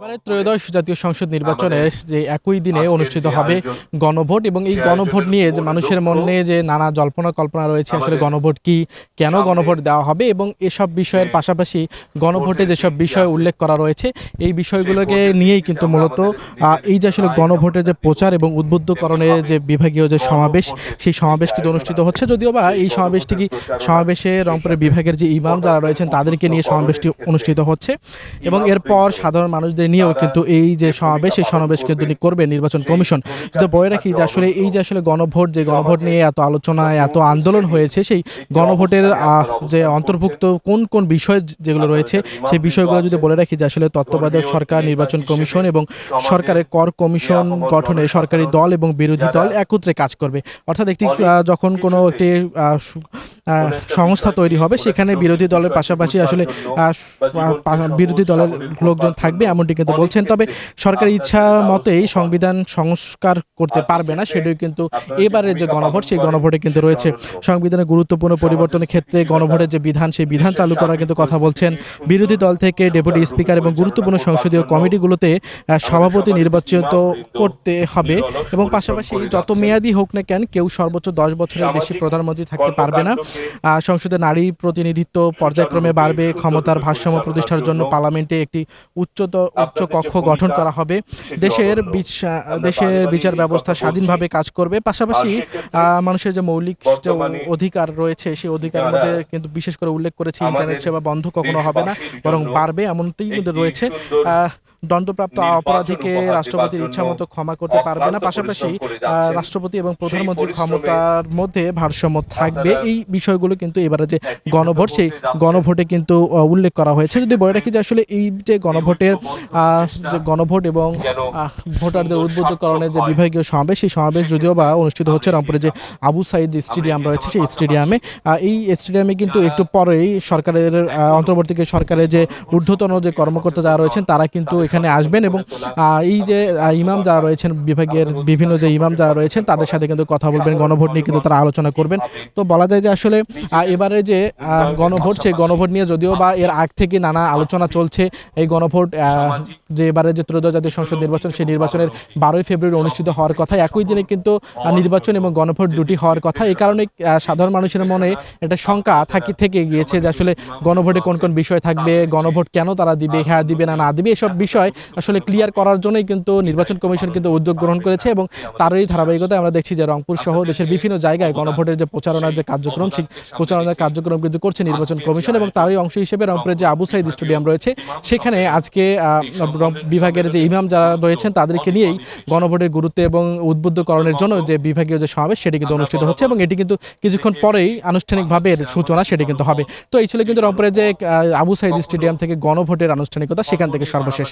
এবারে ত্রয়োদশ জাতীয় সংসদ নির্বাচনের যে একই দিনে অনুষ্ঠিত হবে গণভোট এবং এই গণভোট নিয়ে যে মানুষের মনে যে নানা জল্পনা কল্পনা রয়েছে আসলে গণভোট কি, কেন গণভোট দেওয়া হবে এবং এসব বিষয়ের পাশাপাশি গণভোটে যেসব বিষয় উল্লেখ করা রয়েছে এই বিষয়গুলোকে নিয়েই কিন্তু মূলত এই যে আসলে গণভোটের যে প্রচার এবং উদ্বুদ্ধকরণের যে বিভাগীয় যে সমাবেশ সেই সমাবেশ কিন্তু অনুষ্ঠিত হচ্ছে। যদিও বা এই সমাবেশে রংপুরের বিভাগের যে ইমাম যারা রয়েছেন তাদেরকে নিয়ে সমাবেশটি অনুষ্ঠিত হচ্ছে এবং এরপর সাধারণ মানুষদের নিয়েও কিন্তু এই যে সমাবেশ এই সমাবেশ কিন্তু করবে নির্বাচন কমিশন। কিন্তু বলে রাখি যে আসলে এই যে আসলে গণভোট নিয়ে এত আলোচনা এত আন্দোলন হয়েছে, সেই গণভোটের যে অন্তর্ভুক্ত কোন কোন বিষয় যেগুলো রয়েছে সেই বিষয়গুলো যদি বলে রাখি যে আসলে তত্ত্বাবধায়ক সরকার, নির্বাচন কমিশন এবং সরকারের কর কমিশন গঠনে সরকারি দল এবং বিরোধী দল একত্রে কাজ করবে। অর্থাৎ যখন কোনো একটি সংস্থা তৈরি হবে সেখানে বিরোধী দলের পাশাপাশি আসলে বিরোধী দলের লোকজন থাকবে এমনটি কিন্তু বলছেন। তবে সরকারি ইচ্ছা মতেই সংবিধান সংস্কার করতে পারবে না, সেটাই কিন্তু এবারের যে গণভোট সেই গণভোটে কিন্তু রয়েছে। সংবিধানের গুরুত্বপূর্ণ পরিবর্তনের ক্ষেত্রে গণভোটের যে বিধান সেই বিধান চালু করার কিন্তু কথা বলছেন। বিরোধী দল থেকে ডেপুটি স্পিকার এবং গুরুত্বপূর্ণ সংসদীয় কমিটিগুলোতে সভাপতি নির্বাচিত করতে হবে এবং পাশাপাশি যত মেয়াদি হোক না কেন কেউ সর্বোচ্চ 10 বছরের বেশি প্রধানমন্ত্রী থাকতে পারবে না। সংসদে নারী প্রতিনিধিত্ব পর্যায়ক্রমে বাড়বে। ক্ষমতার ভারসাম্য প্রতিষ্ঠার জন্য পার্লামেন্টে একটি উচ্চ কক্ষ গঠন করা হবে। দেশের বিচার ব্যবস্থা স্বাধীনভাবে কাজ করবে। পাশাপাশি মানুষের যে মৌলিক যে অধিকার রয়েছে সেই অধিকারের মধ্যে কিন্তু বিশেষ করে উল্লেখ করেছে ইন্টারনেট সেবা বন্ধ কখনো হবে না, বরং বাড়বে এমনটি কিন্তু রয়েছে। দণ্ডপ্রাপ্ত অপরাধীকে রাষ্ট্রপতির ইচ্ছামতো ক্ষমা করতে পারবে না। পাশাপাশি রাষ্ট্রপতি এবং প্রধানমন্ত্রীর ক্ষমতার মধ্যে ভারসাম্য থাকবে। এই বিষয়গুলো কিন্তু এবারে যে গণভোট সেই গণভোটে কিন্তু উল্লেখ করা হয়েছে। যদি বলে রাখি যে আসলে এই যে গণভোট এবং ভোটারদের উদ্বুদ্ধকরণের যে বিভাগীয় সমাবেশ সেই সমাবেশ যদিও বা অনুষ্ঠিত হচ্ছে রংপুরে যে আবু সাইদ স্টেডিয়াম রয়েছে সেই স্টেডিয়ামে। এই স্টেডিয়ামে কিন্তু একটু পরেই অন্তর্বর্তী সরকারের যে ঊর্ধ্বতন যে কর্মকর্তা যারা রয়েছেন তারা কিন্তু এখানে আসবেন এবং এই যে ইমাম যারা রয়েছেন বিভাগের বিভিন্ন যে ইমাম যারা রয়েছেন তাদের সাথে কিন্তু কথা বলবেন, গণভোট নিয়ে কিন্তু তারা আলোচনা করবেন। তো বলা যায় যে আসলে এবারে যে গণভোট সেই গণভোট নিয়ে যদিও বা এর আগ থেকে নানা আলোচনা চলছে। এই গণভোট যে এবারে যে ত্রয়োদশ জাতীয় সংসদ নির্বাচন সেই নির্বাচনের 12ই ফেব্রুয়ারি অনুষ্ঠিত হওয়ার কথা, একই দিনে কিন্তু নির্বাচন এবং গণভোট দুটি হওয়ার কথা। এই কারণে সাধারণ মানুষের মনে একটা শঙ্কা থেকে গিয়েছে যে আসলে গণভোটে কোন কোন বিষয় থাকবে, গণভোট কেন তারা দিবে, হ্যাঁ দিবে না দিবে, এসব বিষয় আসলে ক্লিয়ার করার জন্যই কিন্তু নির্বাচন কমিশন কিন্তু উদ্যোগ গ্রহণ করেছে এবং তারই ধারাবাহিকতায় আমরা দেখছি যে রংপুর সহ দেশের বিভিন্ন জায়গায় গণভোটের যে প্রচারণার যে কার্যক্রম সেই প্রচারণার কার্যক্রম কিন্তু করছে নির্বাচন কমিশন এবং তারই অংশ হিসেবে রংপুরের যে আবু সাইদ স্টেডিয়াম রয়েছে সেখানে আজকে বিভাগের যে ইমাম যারা রয়েছেন তাদেরকে নিয়েই গণভোটের গুরুত্ব এবং উদ্বুদ্ধকরণের জন্য যে বিভাগীয় যে সমাবেশ সেটি কিন্তু অনুষ্ঠিত হচ্ছে এবং এটি কিন্তু কিছুক্ষণ পরেই আনুষ্ঠানিকভাবে সূচনা সেটি কিন্তু হবে। তো এই ছিল কিন্তু রংপুরের যে আবু সাইদ স্টেডিয়াম থেকে গণভোটের আনুষ্ঠানিকতা, সেখান থেকে সর্বশেষ।